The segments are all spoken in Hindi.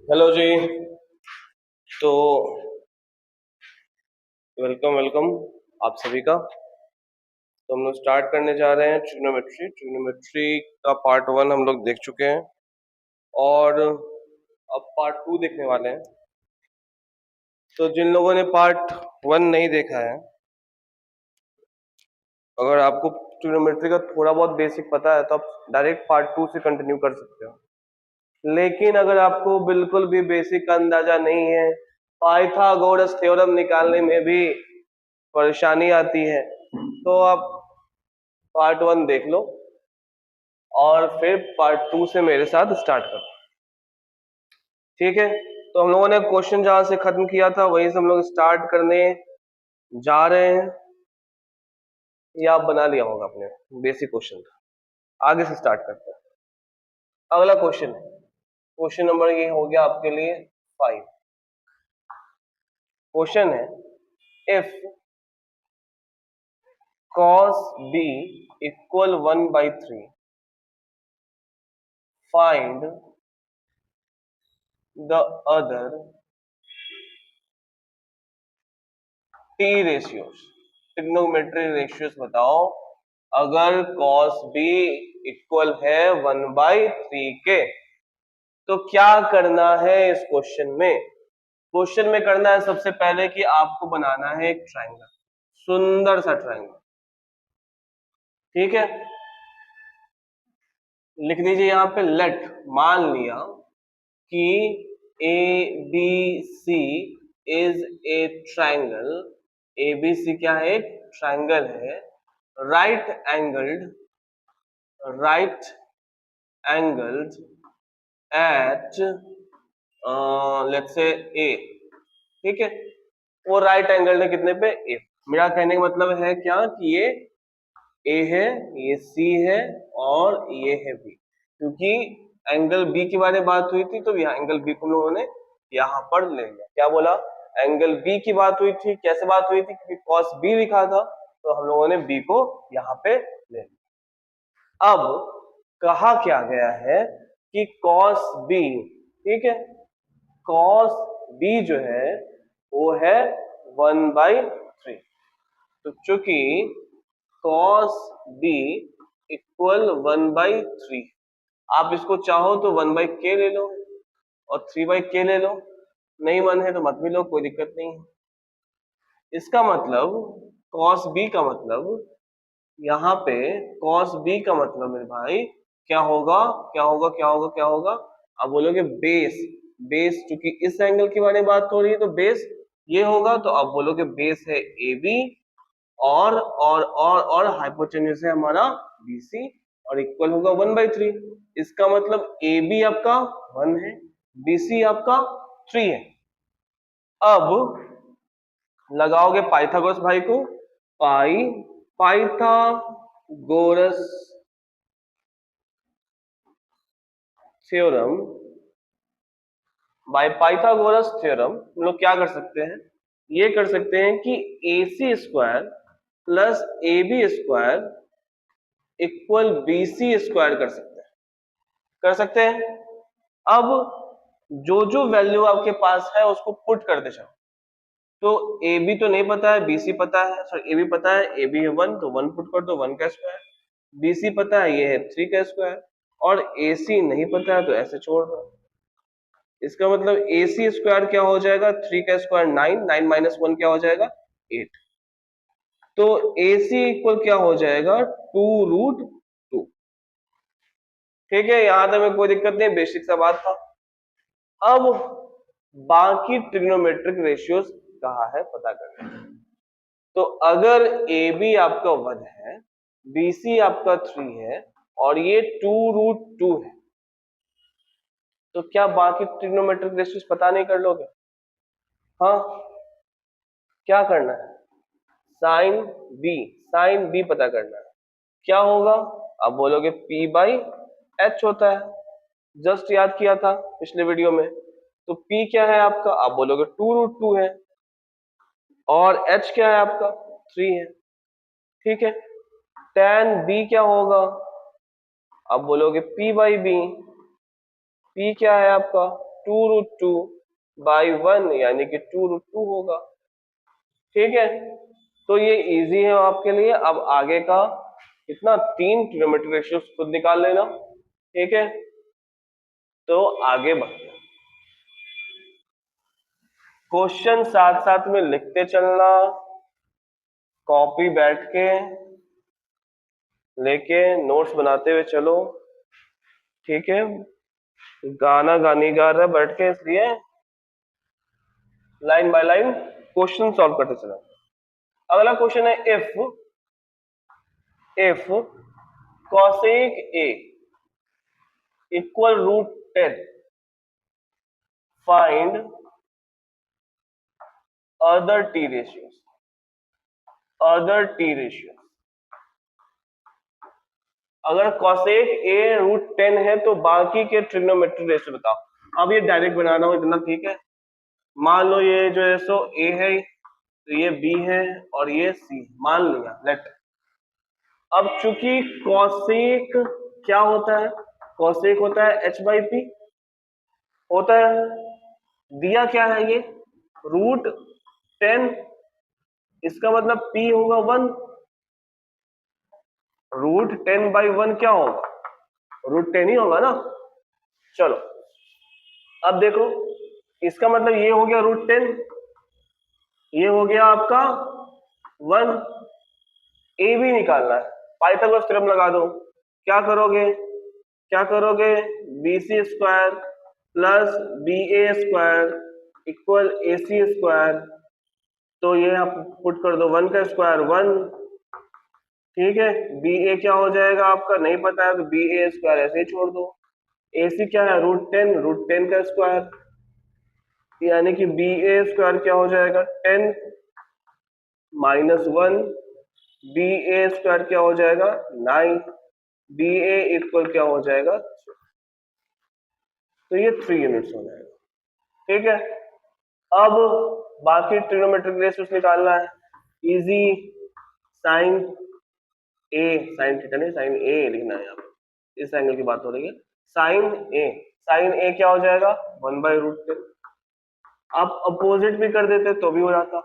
हेलो जी। तो वेलकम वेलकम आप सभी का। तो हम लोग स्टार्ट करने जा रहे हैं ट्रिग्नोमेट्री। ट्रिग्नोमेट्री का पार्ट 1 हम लोग देख चुके हैं और अब पार्ट 2 देखने वाले हैं। तो जिन लोगों ने पार्ट 1 नहीं देखा है, अगर आपको ट्रिग्नोमेट्री का थोड़ा बहुत बेसिक पता है तो आप डायरेक्ट पार्ट 2 से कंटिन्यू कर सकते हो। लेकिन अगर आपको बिल्कुल भी बेसिक का अंदाजा नहीं है, पाइथागोरस थ्योरम निकालने में भी परेशानी आती है, तो आप पार्ट 1 देख लो और फिर पार्ट 2 से मेरे साथ स्टार्ट करो। ठीक है, तो हम लोगों ने क्वेश्चन जहां से खत्म किया था वहीं से हम लोग स्टार्ट करने जा रहे हैं। या आप बना लिया होगा अपने बेसिक क्वेश्चन का। आगे से स्टार्ट करते हैं। अगला क्वेश्चन है, क्वेश्चन नंबर ये हो गया आपके लिए 5। क्वेश्चन है, if cos b equal 1/3, find the other t ratios। Trigonometry ratios बताओ अगर cos b इक्वल है 1/3 के, तो क्या करना है इस क्वेश्चन में। क्वेश्चन में करना है सबसे पहले कि आपको बनाना है एक ट्रायंगल, सुंदर सा ट्रायंगल। ठीक है, लिख दीजिए यहाँ पे लेट, मान लिया कि A B C is a triangle. A B C क्या है, एक ट्रायंगल है। Right angled, right angled at let's say A. ठीक है, वो राइट एंगल है कितने पे, ए। मेरा कहने का मतलब है क्या कि ये ए है, ये सी है और ये है बी। क्योंकि एंगल बी के बारे में बात हुई थी तो यहाँ एंगल बी को हम लोगों ने यहाँ पर ले लिया। क्या बोला, एंगल बी की बात हुई थी। कैसे बात हुई थी, क्योंकि कॉस बी लिखा था तो हम लोगों ने बी को यहाँ पे ले लिया। अब कहा क्या गया है कि कॉस बी, ठीक है, कॉस बी जो है वो है 1/3। तो चूंकि cos b इक्वल 1/3, आप इसको चाहो तो 1/k ले लो और 3/k ले लो, नहीं मन है तो मत भी लो, कोई दिक्कत नहीं है। इसका मतलब cos b का मतलब, यहाँ पे cos b का मतलब मेरे भाई क्या होगा, क्या होगा, क्या होगा, क्या होगा। आप बोलोगे बेस, बेस चूंकि इस एंगल के बारे में बात हो रही है तो बेस ये होगा, तो आप बोलोगे बेस है ए बी और हाइपोटेन्यूज है हमारा BC और इक्वल होगा 1/3। इसका मतलब ए बी आपका 1 है, BC आपका 3 है। अब लगाओगे पाइथागोरस भाई को, Pythagoras theorem, by Pythagoras theorem हम लोग क्या कर सकते हैं, ये कर सकते हैं कि AC square plus AB square equal BC square कर सकते हैं, कर सकते हैं। अब जो जो वैल्यू आपके पास है उसको पुट करते जाओ। तो ए बी तो नहीं पता है, BC पता है, सॉरी ए बी पता है, ए बी है 1 तो 1 पुट कर दो, 1 का स्क्वायर। BC पता है, ये है 3 का स्क्वायर। और AC नहीं पता है तो ऐसे छोड़ दो। इसका मतलब AC स्क्वायर क्या हो जाएगा, 3 का स्क्वायर 9, 9 माइनस 1 क्या हो जाएगा 8। तो AC इक्वल क्या हो जाएगा 2√2। ठीक है, यहां तक में कोई दिक्कत नहीं, बेसिक सा बात था। अब बाकी ट्रिग्नोमेट्रिक रेशियोज कहा है पता करना है। तो अगर ए बी आपका 1 है, BC आपका 3 है और ये 2√2 है, तो क्या बाकी ट्रिग्नोमेट्रिक रेशियोज पता नहीं कर लोगे। हाँ, क्या करना है, साइन बी, साइन बी पता करना है। क्या होगा, आप बोलोगे P/H होता है, जस्ट याद किया था पिछले वीडियो में। तो P क्या है आपका, आप बोलोगे 2√2 है और H क्या है आपका 3 है। ठीक है, tan B क्या होगा, अब बोलोगे p/b, p क्या है आपका 2√2/1 यानी कि 2√2 होगा। ठीक है, तो ये इजी है आपके लिए। अब आगे का कितना 3 ट्रिग्नोमेट्रिक रेशियोज खुद निकाल लेना। ठीक है, तो आगे बढ़ते हैं। क्वेश्चन साथ साथ में लिखते चलना, कॉपी बैठ के लेके नोट्स बनाते हुए चलो। ठीक है, गाना गानी गा रहा बैठ के, इसलिए line by line question solve करते चलो। अगला क्वेश्चन है if cosec a equal √10, find other t ratios, अगर cosec a √10 है तो बाकी के ट्रिग्नोमेट्रिक रेशियो बताओ। अब ये डायरेक्ट बनाना हो इतना, ठीक है। मान लो ये जो है सो a है, तो ये b है और ये c, मान लिया लेट। अब चूंकि cosec क्या होता है, cosec होता है h/p होता है। दिया क्या है ये √10, इसका मतलब p होगा 1। √10/1 क्या होगा, √10 ही होगा ना। चलो अब देखो, इसका मतलब ये हो गया √10, ये हो गया आपका 1। ए भी निकालना है, पाइथागोरस थ्योरम लगा दो। क्या करोगे B C square plus B A square equal A C square, तो ये आप पुट कर दो 1 का स्क्वायर 1। ठीक है, बी ए क्या हो जाएगा आपका, नहीं पता है तो बी ए स्क्वायर ऐसे ही छोड़ दो। ए सी क्या है √10 का स्क्वायर, यानी कि बी ए स्क्वायर क्या हो जाएगा 10 - 1, बी ए स्क्वायर क्या हो जाएगा 9, बी ए इक्वल क्या हो जाएगा, तो ये 3 यूनिट्स हो जाएगा। ठीक है, अब बाकी ट्रिग्नोमेट्रिक रेशियोज निकालना है, इजी। साइन ए, साइन थीटा नहीं, साइन ए लिखना है यहाँ पे, इस एंगल की बात हो रही है। साइन ए क्या हो जाएगा 1/√10। आप अपोजिट भी कर देते तो भी हो जाता।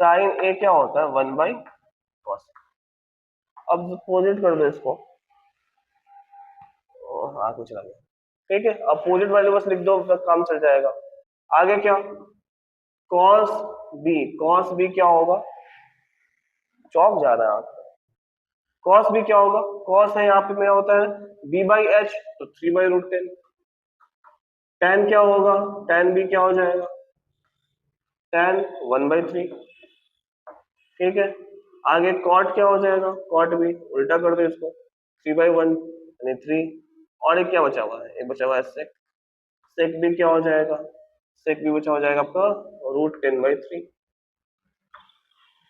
साइन ए क्या होता है 1/cos। अब अपोजिट कर दो इसको, हाँ कुछ लगे। ठीक है, अपोजिट वैल्यू बस लिख दो, तब काम चल जाएगा। आगे क्या, cos b क्या होगा, चौक जा रहा है आप। cos b क्या होगा, cos है यहाँ पे मेरा होता है b/h, तो 3/√10। tan क्या होगा, tan b क्या हो जाएगा, tan 1/3। ठीक है, आगे cot क्या हो जाएगा, cot b उल्टा कर दो इसको, 3/1 यानी 3। और एक क्या बचा हुआ है, एक बचा हुआ है sec b क्या हो जाएगा, sec b बचा हो जाएगा आपका √10/3,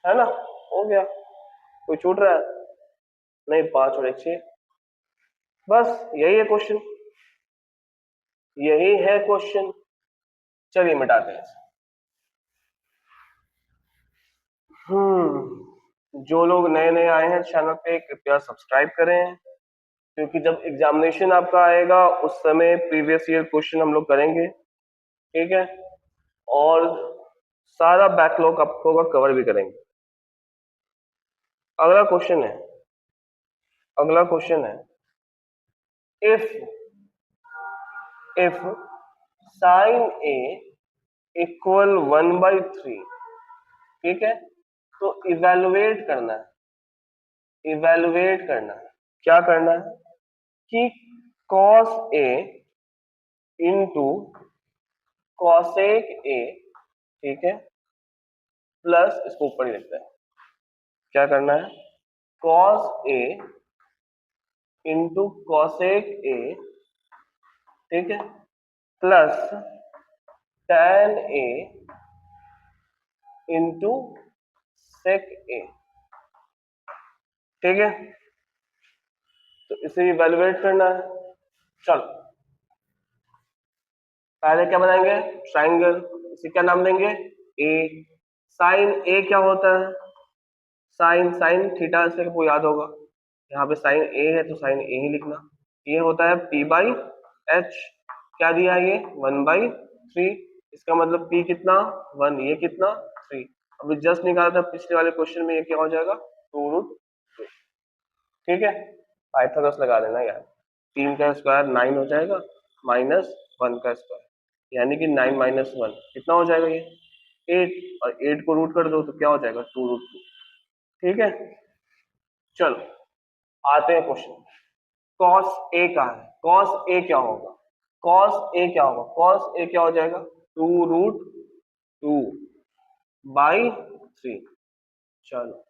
है ना। हो गया, कोई छूट रहा है नहीं, 5 और 1 6, बस यही है क्वेश्चन, यही है क्वेश्चन। चलिए मिटाते हैं। जो लोग नए नए आए हैं चैनल पे कृपया सब्सक्राइब करें, क्योंकि जब एग्जामिनेशन आपका आएगा उस समय प्रीवियस ईयर क्वेश्चन हम लोग करेंगे। ठीक है, और सारा बैकलॉग आपको का कवर भी करेंगे। अगला क्वेश्चन है इफ साइन ए इक्वल 1/3। ठीक है, तो इवेलुएट करना है, क्या करना है कि cos a into cosec a, ठीक है, प्लस इसको ऊपर ही लिखते हैं। क्या करना है, cos a into cosec a, ठीक है, plus tan a into sec a। ठीक है, तो इसे इवेलुएट करना है। चलो पहले क्या बनाएंगे, ट्राइंगल, इसे क्या नाम देंगे ए। साइन ए क्या होता है, साइन थीटा से आपको याद होगा, यहाँ पे साइन ए है तो साइन ए ही लिखना। ये होता है पी बाई एच, क्या दिया है ये 1/3, इसका मतलब पी कितना 1, ये कितना 3। अभी जस्ट निकाला था पिछले वाले क्वेश्चन में, ये क्या हो जाएगा 2√2। ठीक है, पाइथागोरस लगा देना यार। 3 का स्क्वायर 9 हो जाएगा, माइनस 1 का स्क्वायर, यानी कि 9 माइनस 1 कितना हो जाएगा ये 8, और 8 को रूट कर दो तो क्या हो जाएगा 2√2। ठीक है, चलो आते हैं क्वेश्चन। कॉस ए का है, कॉस ए क्या होगा, कॉस ए क्या होगा, कॉस ए क्या हो जाएगा 2√2/3। चलो,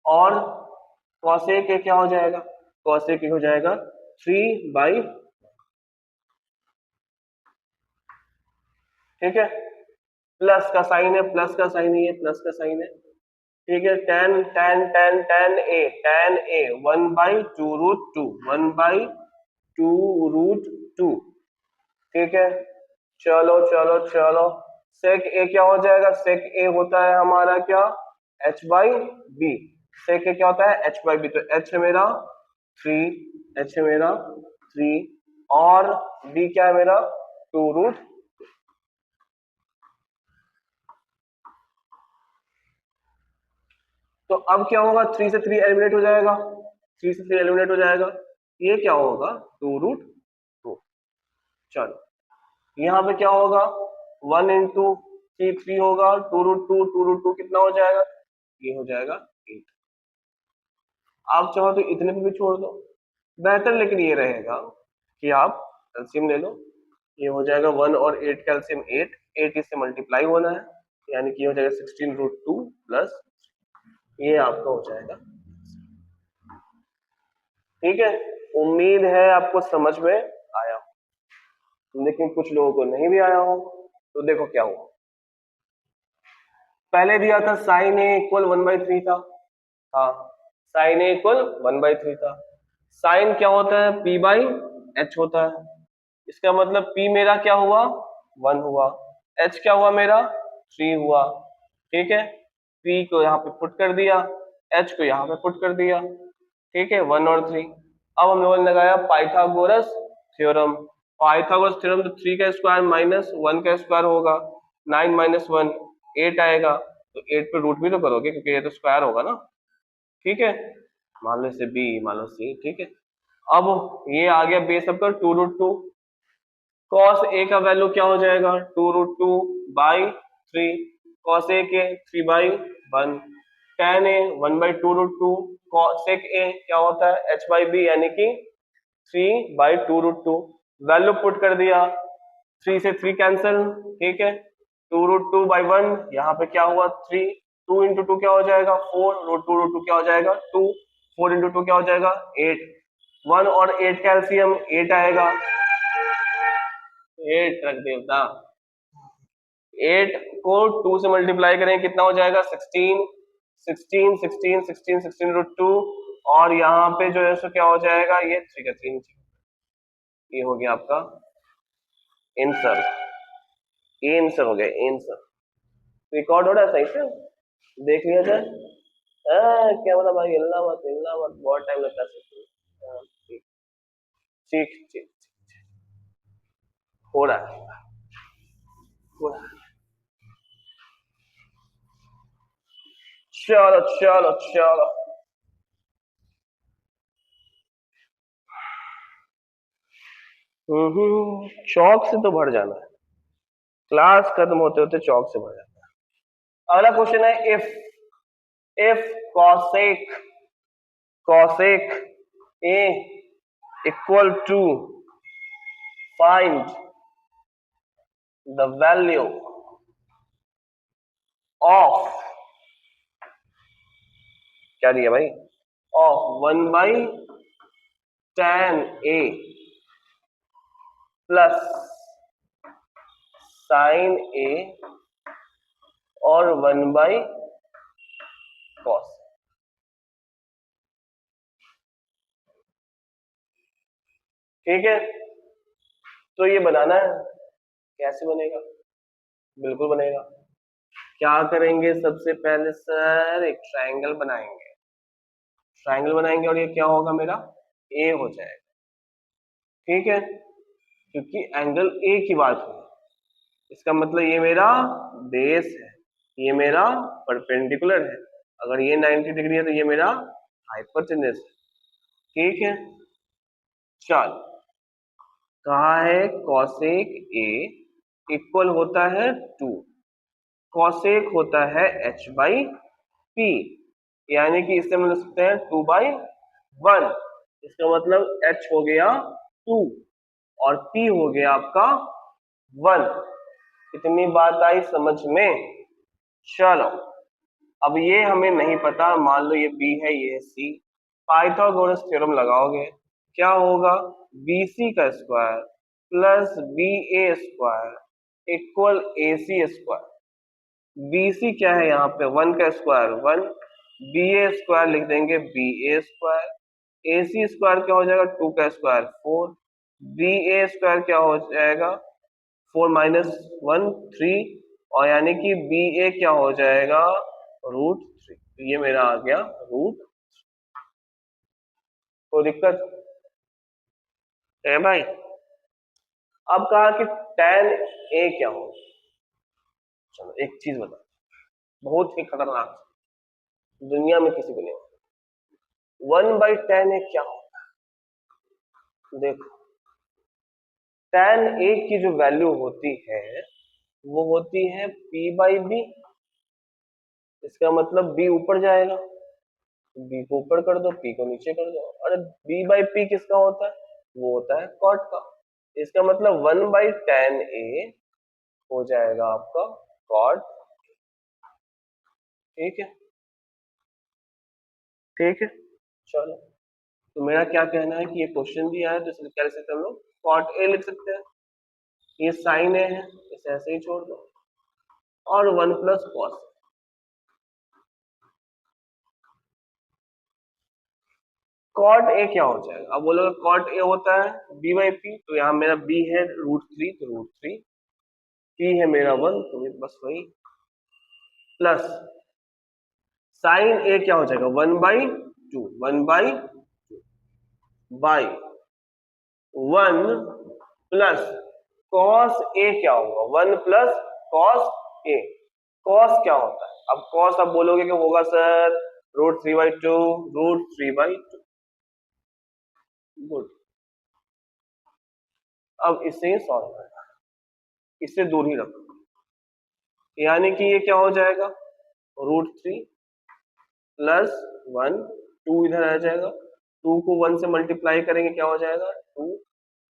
और कॉस ए के क्या हो जाएगा, कॉस ए के हो जाएगा 3/, ठीक है, प्लस का साइन है, प्लस का साइन है, ये प्लस का साइन है। ठीक है, tan ए 1/2√2, 1/2√2। ठीक है, चलो चलो चलो, सेक ए क्या हो जाएगा, सेक ए होता है हमारा क्या h/b, सेक ए क्या होता है h/b, तो h है मेरा 3, h है मेरा 3, और b क्या है मेरा 2√। तो अब क्या होगा, 3 से 3 एलिमिनेट हो जाएगा, 3 से 3 एलिमिनेट हो जाएगा, ये क्या होगा 2√2। चलो, यहाँ पे क्या होगा 1 इंटू 3 होगा, 2√2, 2√2 कितना हो जाएगा, ये हो जाएगा 8। आप चाहो तो इतने पे भी छोड़ दो, बेहतर लेकिन ये रहेगा कि आप एलसीएम ले लो। ये हो जाएगा 1 और 8 का एलसीएम 8, 8 इससे मल्टीप्लाई होना है, यानी कि ये हो जाएगा 16√2 प्लस, ये आपका हो जाएगा। ठीक है, उम्मीद है आपको समझ में आया हो, लेकिन कुछ लोगों को नहीं भी आया हो। तो देखो क्या हुआ, पहले दिया था साइन ए इक्वल 1/3 था, हाँ साइन ए इक्वल 1/3 था। साइन क्या होता है p/h होता है, इसका मतलब p मेरा क्या हुआ 1 हुआ, h क्या हुआ मेरा 3 हुआ। ठीक है, p को यहाँ पे पुट कर दिया, h को यहाँ पे पुट कर दिया। ठीक है, 1 और 3। अब हम लोगों ने लगाया पाइथागोरस थ्योरम। पाइथागोरस थ्योरम, तो 3 का स्क्वायर माइनस 1 का स्क्वायर होगा, 9 माइनस 1 8 आएगा, तो 8 पे रूट भी तो करोगे क्योंकि ये तो स्क्वायर होगा ना। ठीक है, मान लो इसे b, मान लो c। ठीक है, अब ये आ गया बेस सबका 2√2, कॉस ए का वैल्यू क्या हो जाएगा 2√2/3, कॉस ए के 3/1, tan ए 1/2√2, सेक ए क्या होता है h/b, यानी कि 3/2√2। वैल्यू पुट कर दिया, 3 से 3 कैंसिल। ठीक है, 2√2/1, यहाँ पे क्या हुआ 3, 2 इंटू 2 क्या हो जाएगा 4, √2 क्या हो जाएगा 2, 4 इंटू 2 क्या हो जाएगा 8, 1 और 8 का एलसीएम 8 आएगा, 8 रख देवता, 8 को 2 से मल्टीप्लाई करें कितना हो जाएगा 16, 16 16 16 16√2, और यहाँ पे जो है सो क्या हो जाएगा ये 3 का 3, ये हो गया आपका आंसर, ये आंसर हो गया आंसर। रिकॉर्ड हो रहा है सही से, देख लिया जाए। क्या बोला भाई, हिलना मत, बहुत टाइम लगता है। हाँ, ठीक ठीक ठीक, हो रहा है हो रहा है। चलो चलो चलो, चौक से तो भर जाना है, क्लास खत्म होते होते चौक से भर जाना है। अगला क्वेश्चन है, if cosec cosec a equal to, find the value of, क्या दिया भाई, of 1/tan a plus sine A और 1/cos। ठीक है, तो ये बनाना है, कैसे बनेगा, बिल्कुल बनेगा। क्या करेंगे सबसे पहले सर, एक ट्रायंगल बनाएंगे। ट्राइंगल बनाएंगे और ये क्या होगा मेरा ए हो जाएगा। ठीक है, क्योंकि एंगल ए की बात है, इसका मतलब ये मेरा बेस है, ये मेरा परपेंडिकुलर है। अगर ये 90 डिग्री है तो ये मेरा हाइपोटेन्यूस है। ठीक है, चल कहा है कॉसेक ए इक्वल होता है 2, कॉसेक होता है h बाई पी, यानी कि इससे हम लिख सकते हैं 2/1। इसका मतलब h हो गया 2 और p हो गया आपका 1। इतनी बात आई समझ में? चलो अब ये हमें नहीं पता, मान लो ये b है ये c, पाइथागोरस थ्योरम लगाओगे, क्या होगा bc का square plus ba square equal ac square. BC क्या है यहाँ पे 1 का स्क्वायर 1, BA स्क्वायर लिख देंगे BA स्क्वायर, AC स्क्वायर क्या हो जाएगा 2 का स्क्वायर 4, BA स्क्वायर क्या हो जाएगा 4 माइनस 1 3, और यानी कि BA क्या हो जाएगा √3। तो ये मेरा आ गया रूट। कोई दिक्कत है भाई? अब कहा कि tan A क्या हो, चलो एक चीज बता, बहुत ही खतरनाक, दुनिया में किसी को नहीं, 1/tan A क्या होता है? देखो tan A की जो वैल्यू होती है वो होती है p/b। इसका मतलब b ऊपर जाएगा, b को ऊपर कर दो, p को नीचे कर दो। अरे b/p किसका होता है? वो होता है cot का। इसका मतलब 1/tan A हो जाएगा आपका cot। ठीक है, ठीक है, चलो तो मेरा क्या कहना है कि ये क्वेश्चन दिया है तो इसलिए क्या लिख सकते हैं हम लोग cot A लिख सकते हैं। ये साइन ए है, इसे ऐसे ही छोड़ दो, और 1 प्लस कॉस। कॉट ए क्या हो जाएगा? अब बोलोगे कॉट ए होता है b/p, तो यहाँ मेरा b है √3 तो √3, p है मेरा 1 तो बस वही, प्लस साइन ए क्या हो जाएगा 1/2, 1/2 बाई 1 प्लस कॉस ए क्या होगा 1 प्लस कॉस ए। कॉस क्या होता है? अब कॉस आप बोलोगे कि होगा सर √3/2, √3/2। गुड, अब इसे सॉल्व करना, इससे दूर ही रखो, यानी कि ये क्या हो जाएगा √3 प्लस 1, 2 इधर आ जाएगा, 2 को 1 से मल्टीप्लाई करेंगे क्या हो जाएगा 2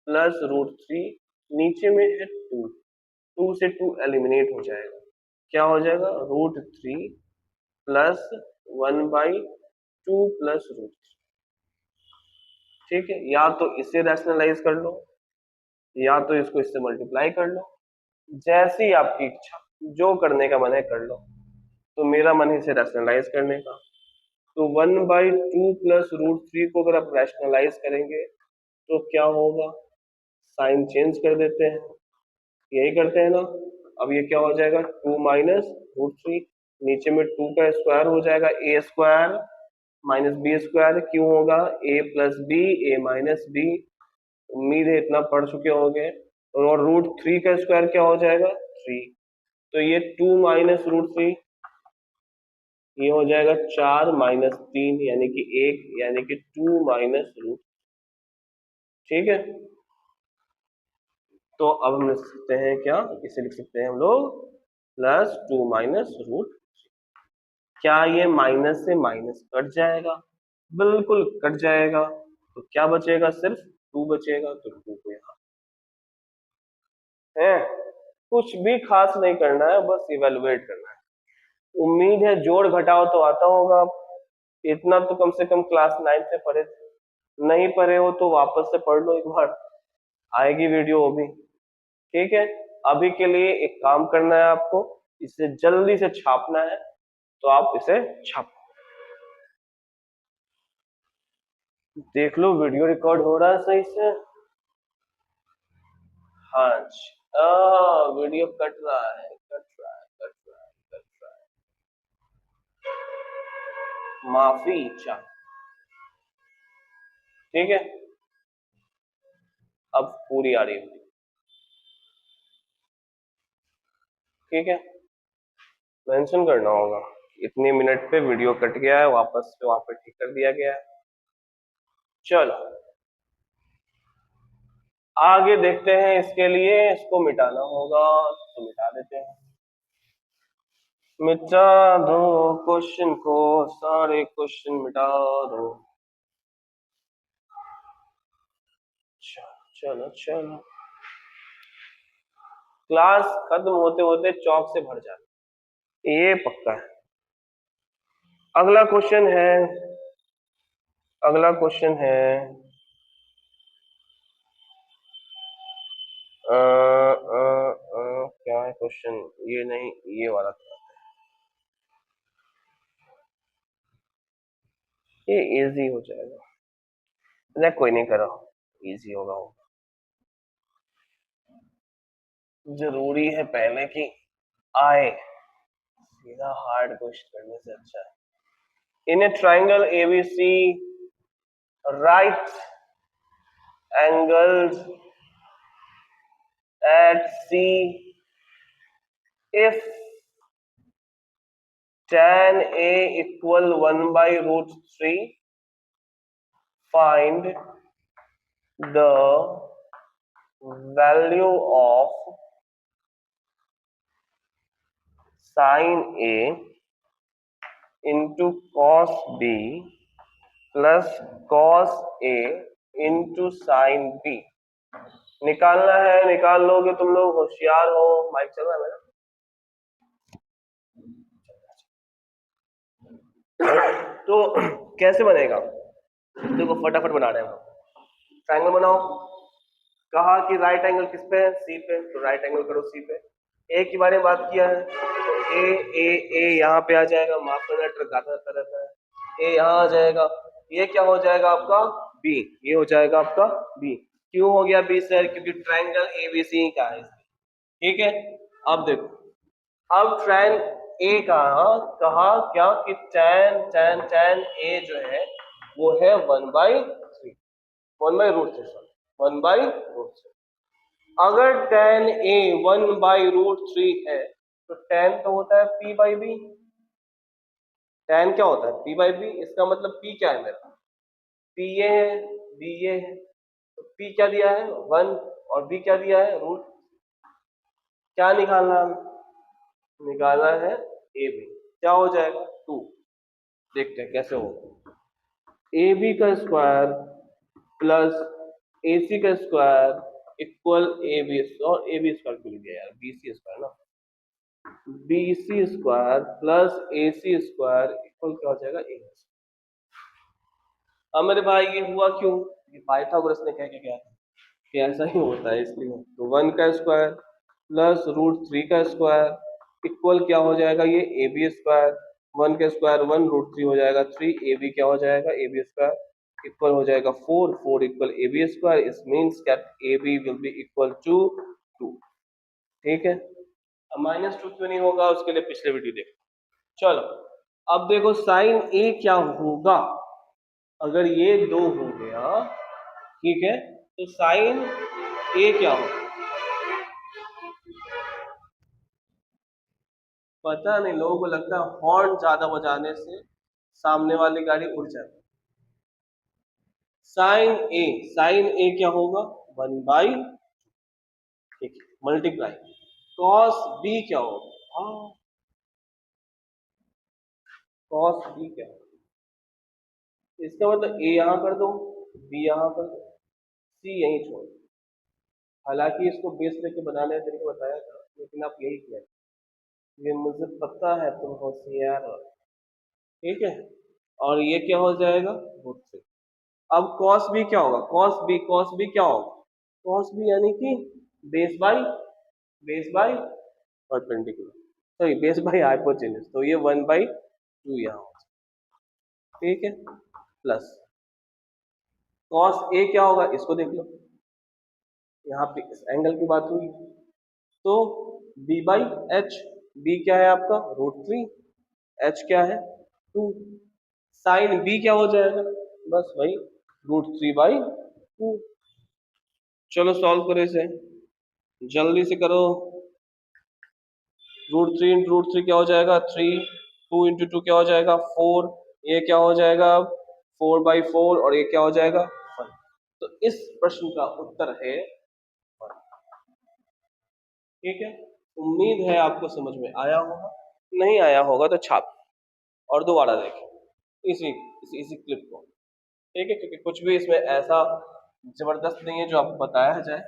प्लस √3, नीचे में है 2, 2 से 2 एलिमिनेट हो जाएगा, क्या हो जाएगा √3 प्लस 1/2 प्लस √3। ठीक है, या तो इसे रैशनलाइज कर लो या तो इसको इससे मल्टीप्लाई कर लो, जैसी आपकी इच्छा, जो करने का मन है कर लो। तो मेरा मन है इसे रैशनलाइज करने का, तो 1/2 प्लस √3 को अगर आप रैशनलाइज करेंगे तो क्या होगा, साइन चेंज कर देते हैं, यही करते हैं ना। अब ये क्या हो जाएगा 2 माइनस √3, नीचे में 2 का स्क्वायर हो जाएगा a square minus b square, क्यों होगा a plus b a minus b, उम्मीद है इतना पढ़ चुके होंगे। और √3 का स्क्वायर क्या हो जाएगा 3, तो ये 2 माइनस √3, ये हो जाएगा 4 माइनस 3 यानी कि 1, यानी कि 2 माइनस √। ठीक है, तो अब हम लिख सकते हैं क्या, इसे लिख सकते हैं हम लोग प्लस 2 माइनस √। क्या ये माइनस से माइनस कट जाएगा? बिल्कुल कट जाएगा, तो क्या बचेगा सिर्फ 2 बचेगा, तो 2 को यहाँ है, कुछ भी खास नहीं करना है, बस इवेलुएट करना है। उम्मीद है जोड़ घटाओ तो आता होगा, इतना तो कम से कम क्लास 9 से पढ़े थे, नहीं पढ़े हो तो वापस से पढ़ लो एक बार, आएगी वीडियो वो भी। ठीक है, अभी के लिए एक काम करना है आपको, इसे जल्दी से छापना है, तो आप इसे छापो। देख लो वीडियो रिकॉर्ड हो रहा है सही से। हाँ जी, वीडियो कट रहा है, कट रहा है, कट रहा है, कट रहा है, माफी चाह। ठीक है, अब पूरी आ रही है, ठीक है, मेंशन करना होगा इतने मिनट पे वीडियो कट गया है, वापस से वहां पे ठीक कर दिया गया है। चलो आगे देखते हैं, इसके लिए इसको मिटाना होगा तो मिटा देते हैं। मिटा दो क्वेश्चन को, सारे क्वेश्चन मिटा दो। चलो चलो, क्लास खत्म होते होते चौक से भर जाए, ये पक्का है। अगला क्वेश्चन है, अगला क्वेश्चन है क्या है क्वेश्चन, ये नहीं, ये वाला था। ये इजी हो जाएगा, नहीं कोई नहीं करो, इजी होगा वो। जरूरी है पहले कि आए, सीधा हार्ड क्वेश्चन करने से अच्छा है। In a triangle ABC right angles at C if tan A equal 1 by root 3, find the value of sin A into cos B plus cos A into sin B। निकालना है, निकाल लोगे तुम लोग, होशियार हो। माइक चल रहा है मेरा? तो कैसे बनेगा, देखो फटाफट बना रहे हैं हम। ट्रायंगल बनाओ, कहा कि राइट एंगल किस पे है, सी पे, तो राइट एंगल करो सी पे। ए के बारे में बात किया है, तो ए यहाँ पे आ जाएगा, माफ करना ट्रक आता रहता है, ए यहाँ आ जाएगा। ये क्या हो जाएगा आपका बी, ये हो जाएगा आपका बी। क्यों हो गया बी सर, क्योंकि ट्रायंगल एबीसी का है, ठीक है। अब देखो, अब ट्रायन ए कहा क्या कि टैन टैन टैन ए जो है वो है 1/3, 1/√3, सॉरी 1/√3। अगर tan a 1/√3 है तो tan तो होता है p बाई बी। tan क्या होता है p बाई बी, इसका मतलब p क्या है मेरा, p ये है, b ये है, तो p क्या दिया है 1 और b क्या दिया है रूट। क्या निकालना है, निकालना है ए बी, क्या हो जाएगा 2। देखते हैं कैसे होगा, ए बी का स्क्वायर प्लस ए सी का स्क्वायर इक्वल ए बी, और ए बी स्क्वायर भूल गया यार, बी सी स्क्वायर ना, बी सी स्क्वायर प्लस ए सी स्क्वायर इक्वल क्या हो जाएगा ए। अब मेरे भाई ये हुआ क्यों, ये पाइथागोरस ने कह के गया था कि ऐसा ही होता है, इसलिए तो 1 का स्क्वायर प्लस √3 का स्क्वायर इक्वल क्या हो जाएगा ये ए बी स्क्वायर। 1 का स्क्वायर 1, √3 हो जाएगा 3, ए बी क्या हो जाएगा ए बी स्क्वायर इक्वल हो जाएगा 4, 4 equal a b square, this means that a b will be equal to 2, ठीक है। अब -2 क्यों नहीं होगा, उसके लिए पिछले वीडियो देखो। चलो अब देखो साइन ए क्या होगा, अगर ये 2 हो गया, ठीक है, तो साइन ए क्या होगा, पता नहीं लोगों को लगता है हॉर्न ज्यादा बजाने से सामने वाली गाड़ी उड़ जाती है। साइन ए क्या होगा 1/, ठीक है, मल्टीप्लाई कॉस बी क्या होगा, हाँ कॉस बी क्या होगा, इसका मतलब ए यहाँ कर दो, बी यहाँ कर दो, सी यहीं छोड़ दो। हालांकि इसको बेस लेके बनाने का तरीका बताया था, लेकिन आप यही किया, ये मुझे पता है तुम होशियार हो, ठीक है। और ये क्या हो जाएगा रूट थ्री। अब कॉस बी क्या होगा, कॉस बी क्या होगा, कॉस बी यानी कि base by perpendicular, sorry base by hypotenuse, तो ये 1/2 यहाँ हो, ठीक है। प्लस कॉस ए क्या होगा, इसको देख लो, यहाँ पे इस एंगल की बात हुई, तो b/h, b क्या है आपका √3, h क्या है 2, साइन b क्या हो जाएगा, बस वही √3/2। चलो सॉल्व करो इसे, जल्दी से करो। √3 इंटू √3 क्या हो जाएगा 3, 2 इंटू 2 क्या हो जाएगा 4, ये क्या हो जाएगा 4/4 और ये क्या हो जाएगा 1। तो इस प्रश्न का उत्तर है 1। ठीक है, उम्मीद है आपको समझ में आया होगा, नहीं आया होगा तो छाप और दोबारा देखें इसी क्लिप को। ठीक है, क्योंकि कुछ भी इसमें ऐसा जबरदस्त नहीं है जो आपको बताया जाए,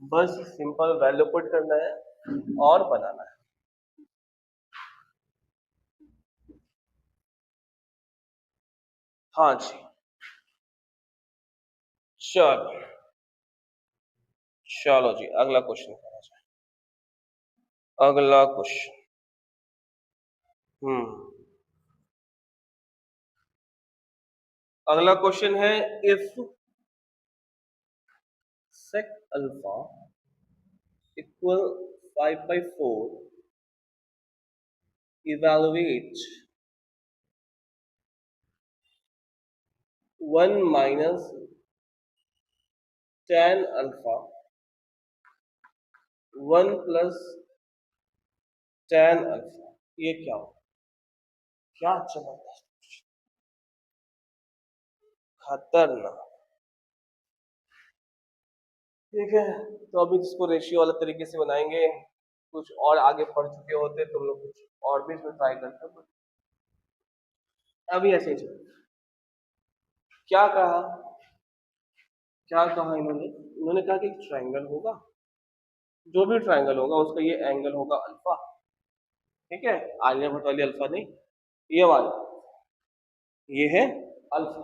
बस सिंपल वैल्यू पुट करना है और बनाना है। हाँ जी, चलो चलो जी, अगला क्वेश्चन करना चाहिए। अगला क्वेश्चन, अगला क्वेश्चन है, if sec alpha equal 5/4, evaluate 1 minus tan alpha 1 plus tan alpha, ये क्या हो, क्या जबरदस्त, खतरनाक। ठीक है, तो अभी इसको रेशियो वाला तरीके से बनाएंगे, कुछ और आगे पढ़ चुके होते तुम लोग, कुछ और भी इसमें ट्राई करते, अभी ऐसे ही चलो। क्या कहा, क्या कहा इन्होंने कहा कि ट्रायंगल होगा, जो भी ट्रायंगल होगा उसका ये एंगल होगा अल्फा। ठीक है, आलिया भट्ट वाली अल्फा नहीं, ये वाला, ये है अल्फा।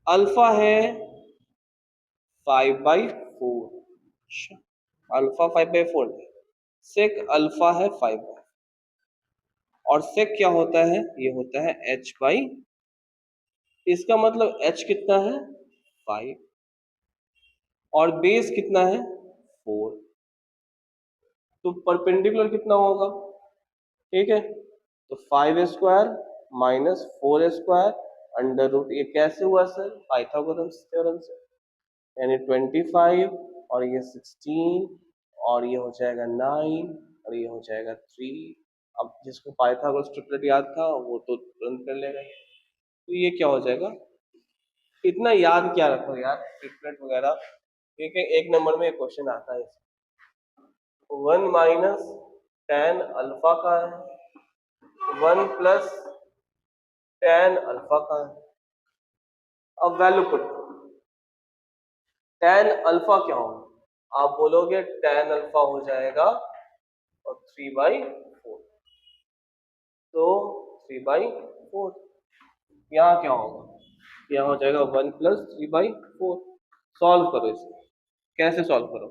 अल्फा है 5/4, अल्फा 5/4, सेक अल्फा है 5, और सेक क्या होता है, ये होता है h/, इसका मतलब h कितना है 5, और बेस कितना है 4, तो परपेंडिकुलर कितना होगा। ठीक है, तो 5² माइनस 4² अंडर रूट, ये कैसे हुआ सर, पाइथागोरस थ्योरम से, यानी 25 और ये 16 और ये हो जाएगा 9 और ये हो जाएगा 3। अब जिसको पाइथागोरस ट्रिपलेट याद था वो तो तुरंत कर लेगा, तो ये क्या हो जाएगा, इतना याद क्या रखो यार ट्रिपलेट वगैरह। ठीक है, एक नंबर में क्वेश्चन आता है, 1 माइनस tan अल्फा का है, 1 प्लस tan अल्फा का है। अब वैल्यू पुट करो, tan अल्फा क्या होगा, आप बोलोगे tan अल्फा हो जाएगा और 3/4, तो 3/4, यहाँ क्या होगा, यहाँ हो जाएगा 1 प्लस 3/4। सॉल्व करो इसे, कैसे सॉल्व करो,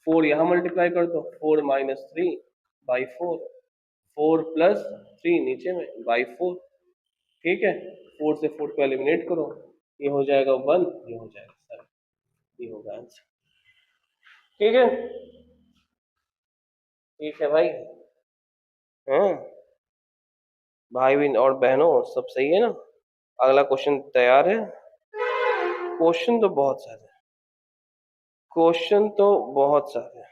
4 यहाँ मल्टीप्लाई कर दो, 4 माइनस 3/4, 4 प्लस 3 नीचे में by4। ठीक है, 4 से 4 को एलिमिनेट करो, ये हो जाएगा 1, ये हो जाएगा 7, ये होगा आंसर। ठीक है, ठीक है भाई, हाँ भाई बहन और बहनों सब सही है ना, अगला क्वेश्चन तैयार है। क्वेश्चन तो बहुत सारे हैं, क्वेश्चन तो बहुत सारे हैं,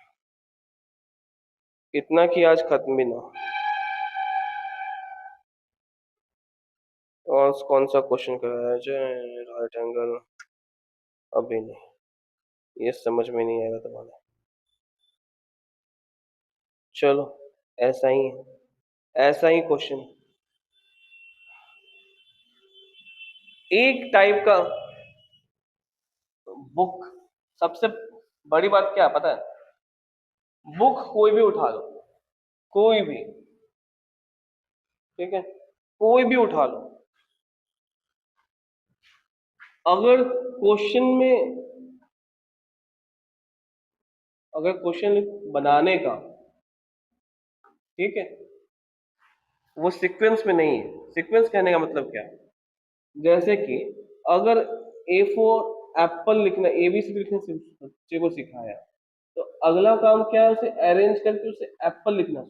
इतना कि आज खत्म भी ना हो। और कौन सा क्वेश्चन कराया जाए, राइट एंगल, अभी नहीं, ये समझ में नहीं आएगा तुम्हारे, चलो ऐसा ही है, ऐसा ही क्वेश्चन, एक टाइप का बुक। सबसे बड़ी बात क्या है पता है, बुक कोई भी उठा लो, कोई भी, ठीक है, कोई भी उठा लो, अगर क्वेश्चन में, अगर क्वेश्चन बनाने का, ठीक है, वो सीक्वेंस में नहीं है। सीक्वेंस कहने का मतलब क्या है, जैसे कि अगर ए फॉर एप्पल लिखना, ABC लिखने से बच्चे को सिखाया, तो अगला काम क्या है, उसे अरेंज करके उसे एप्पल लिखना,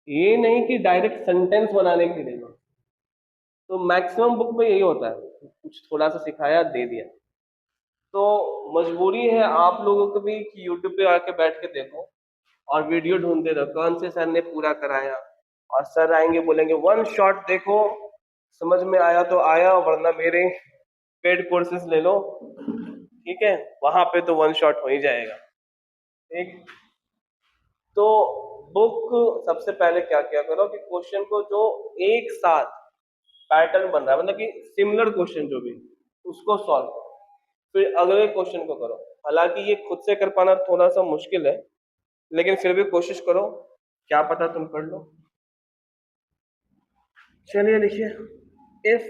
ये नहीं कि डायरेक्ट सेंटेंस बनाने के लिए। तो मैक्सिमम बुक में यही होता है, कुछ थोड़ा सा सिखाया दे दिया। तो मजबूरी है आप लोगों को भी कि यूट्यूब पे आके बैठ के देखो और वीडियो ढूंढते रहो कौन से सर ने पूरा कराया, और सर आएंगे बोलेंगे वन शॉट देखो, समझ में आया तो आया वरना मेरे पेड कोर्सेज ले लो, ठीक है, वहां पे तो वन शॉट हो ही जाएगा। ठीक, तो बुक सबसे पहले क्या क्या करो कि क्वेश्चन को जो एक साथ पैटर्न बन रहा है, मतलब कि सिमिलर क्वेश्चन जो भी, उसको सॉल्व करो, फिर अगले क्वेश्चन को करो। हालांकि ये खुद से कर पाना थोड़ा सा मुश्किल है, लेकिन फिर भी कोशिश करो, क्या पता तुम कर लो। चलिए लिखिए, इफ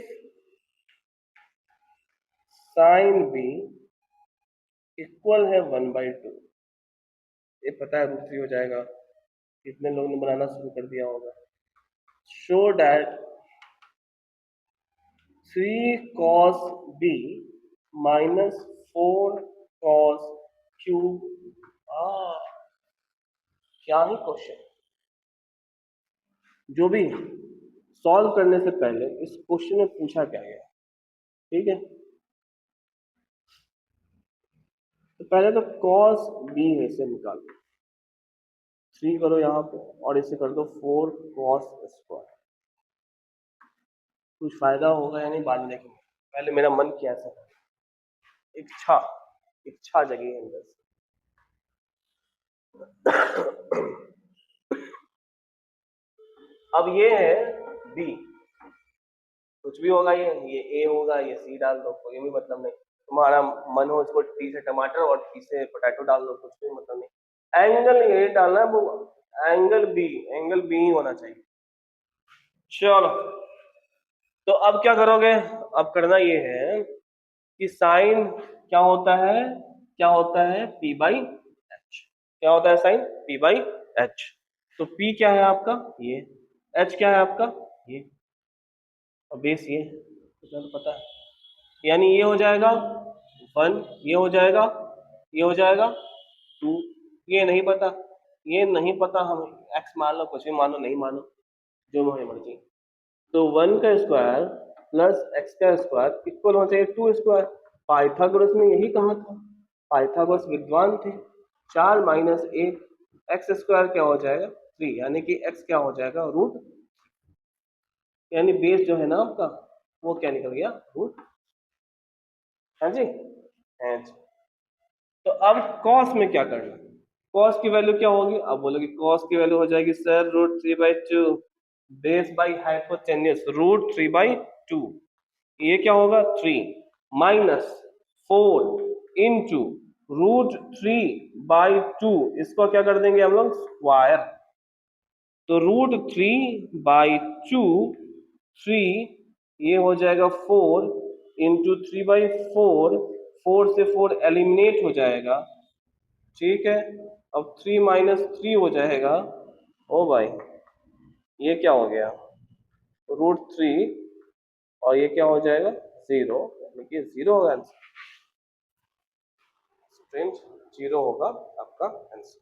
साइन बी इक्वल है 1/2, ये पता है रूट 3 हो जाएगा, कितने लोगों ने बनाना शुरू कर दिया होगा। Show that 3 cos b minus 4 cos q। क्या ही क्वेश्चन, जो भी सॉल्व करने से पहले इस क्वेश्चन में पूछा क्या गया, ठीक है। तो पहले तो cos b है, इसे निकालो, 3 करो यहाँ पे और इसे कर दो 4 cos²। कुछ फायदा होगा या नहीं बाद में देखेंगे, पहले मेरा मन किया था, इच्छा इच्छा जगी है अंदर से। अब ये है बी, कुछ भी होगा, ये ए होगा, ये सी डाल दो, कोई भी मतलब नहीं। तुम्हारा मन हो इसको टी से टमाटर और टी से पोटैटो डाल दो, कुछ भी मतलब नहीं। एंगल ये डालना है वो, एंगल बी, एंगल बी ही होना चाहिए। चलो, तो अब क्या करोगे, अब करना ये है कि साइन क्या होता है, क्या होता है पी बाई एच, क्या होता है साइन पी बाई एच। तो पी क्या है आपका ये, एच क्या है आपका ये, और बेस ये तो पता है, यानी ये हो जाएगा 1, ये हो जाएगा, ये हो जाएगा 2, ये नहीं पता, ये नहीं पता, हम एक्स मान लो, कुछ भी मानो, नहीं मानो, जो हमें मर्जी। तो 1 का स्क्वायर प्लस एक्स का स्क्वायर इक्वल हो जाए 2 स्क्वायर। पाइथागोरस ने यही कहा था, पाइथागोरस विद्वान थे। 4 माइनस 1, एक्स स्क्वायर क्या हो जाएगा 3, यानी कि एक्स क्या हो जाएगा रूट, यानी बेस जो है ना आपका वो क्या निकल गया रूट। हाँ जी, हाँ जी। तो अब कॉस में क्या करना, कॉस की वैल्यू क्या होगी, अब बोलोगे कॉस की वैल्यू हो जाएगी सर √3/2, बेस बाई हाइपोटेन्यूस √3/2, ये क्या होगा 3 माइनस 4 इंटू √3/2, इसको क्या कर देंगे हम लोग स्क्वायर, तो √3/2, 3, ये हो जाएगा 4 इंटू 3/4, 4 से 4 एलिमिनेट हो जाएगा, ठीक है। अब 3 माइनस 3 हो जाएगा, ओ भाई ये क्या हो गया √3, और ये क्या हो जाएगा 0, यानी कि 0 होगा आंसर, स्ट्रेंज 0 होगा आपका आंसर,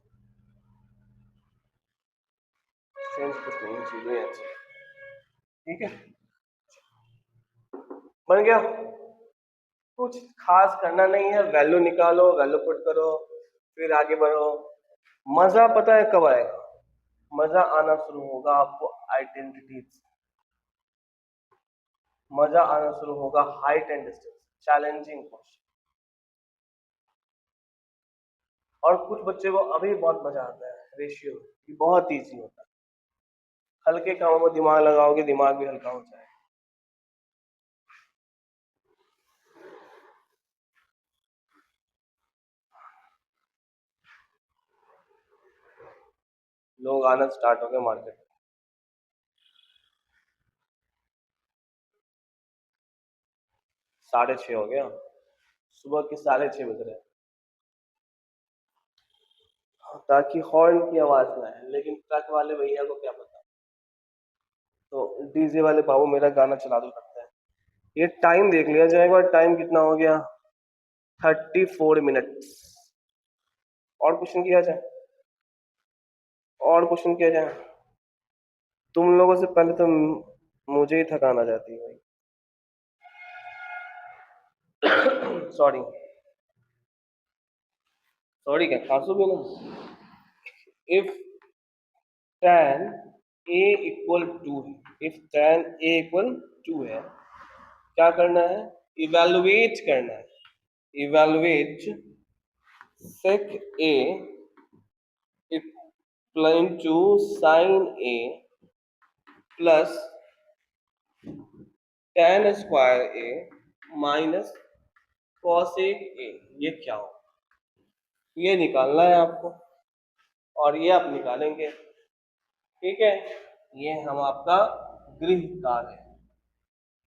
स्ट्रेंज कुछ नहीं, 0 ही आंसर, ठीक है, बन गया। कुछ खास करना नहीं है, वैल्यू निकालो, वैल्यू पुट करो, फिर आगे बढ़ो। मजा पता है कब आएगा, मजा आना शुरू होगा आपको आइडेंटिटी, मजा आना शुरू होगा height and distance, challenging question. और कुछ बच्चे को अभी बहुत मजा आता है रेशियो, बहुत इजी होता है, हल्के कामों में दिमाग लगाओगे दिमाग भी हल्का हो जाएगा। लोग आना स्टार्ट हो गए मार्केट में, 6:30 हो गया, सुबह के 6:30 बज रहे हैं, ताकि हॉर्न की आवाज ना आए, लेकिन ट्रक वाले भैया को क्या पता, तो डीजे वाले बाबू मेरा गाना चला दो करते हैं। ये टाइम देख लिया जाए एक बार, टाइम कितना हो गया 34 मिनट। और क्वेश्चन किया जाए, और क्वेश्चन किया जाए, तुम लोगों से पहले तो मुझे ही थकान आ जाती है भाई। सॉरी सॉरी, क्या खांसू भी ना। If tan a equal to है, if tan a equal to है, क्या करना है, इवेलुएट करना है, evaluate sec a equal to sin a plus tan square a minus cosec a, ये क्या हो, ये निकालना है आपको और ये आप निकालेंगे। ठीक है, ये हम आपका गृह कार्य है।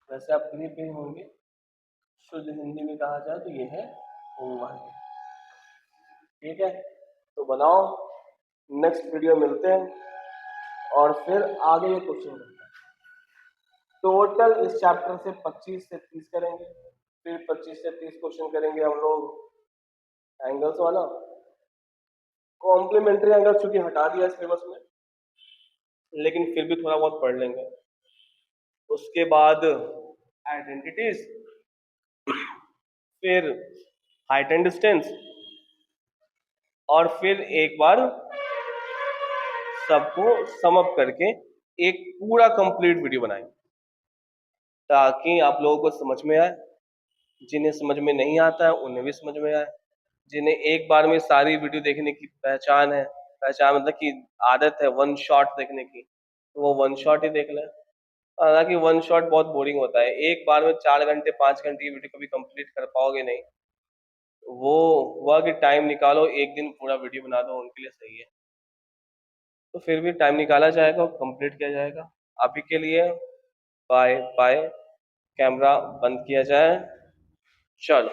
वैसे आप गृह पे होंगे, शुद्ध हिंदी में कहा जाए तो ये है होमवर्क। ठीक है, तो बनाओ, नेक्स्ट वीडियो मिलते हैं और फिर आगे ये क्वेश्चन करते हैं। टोटल इस चैप्टर से 25 से 30 करेंगे, फिर 25 से 30 क्वेश्चन करेंगे हम लोग एंगल्स वाला। कॉम्प्लीमेंट्री एंगल चूंकि हटा दिया सिलेबस में, लेकिन फिर भी थोड़ा बहुत पढ़ लेंगे। उसके बाद आइडेंटिटीज, फिर हाइट एंड डिस्टेंस, और फिर एक बार सबको सम अप करके एक पूरा कंप्लीट वीडियो बनाएंगे, ताकि आप लोगों को समझ में आए। जिन्हें समझ में नहीं आता है उन्हें भी समझ में आए। जिन्हें एक बार में सारी वीडियो देखने की पहचान है, पहचान मतलब कि आदत है वन शॉट देखने की, तो वो वन शॉट ही देख लें। हालांकि वन शॉट बहुत बोरिंग होता है, एक बार में 4 घंटे 5 घंटे की वीडियो कभी कंप्लीट कर पाओगे नहीं। वो हुआ कि टाइम निकालो, एक दिन पूरा वीडियो बना दो, उनके लिए सही है। तो फिर भी टाइम निकाला जाएगा और कंप्लीट किया जाएगा। अभी के लिए बाय बाय, कैमरा बंद किया जाए, चलो।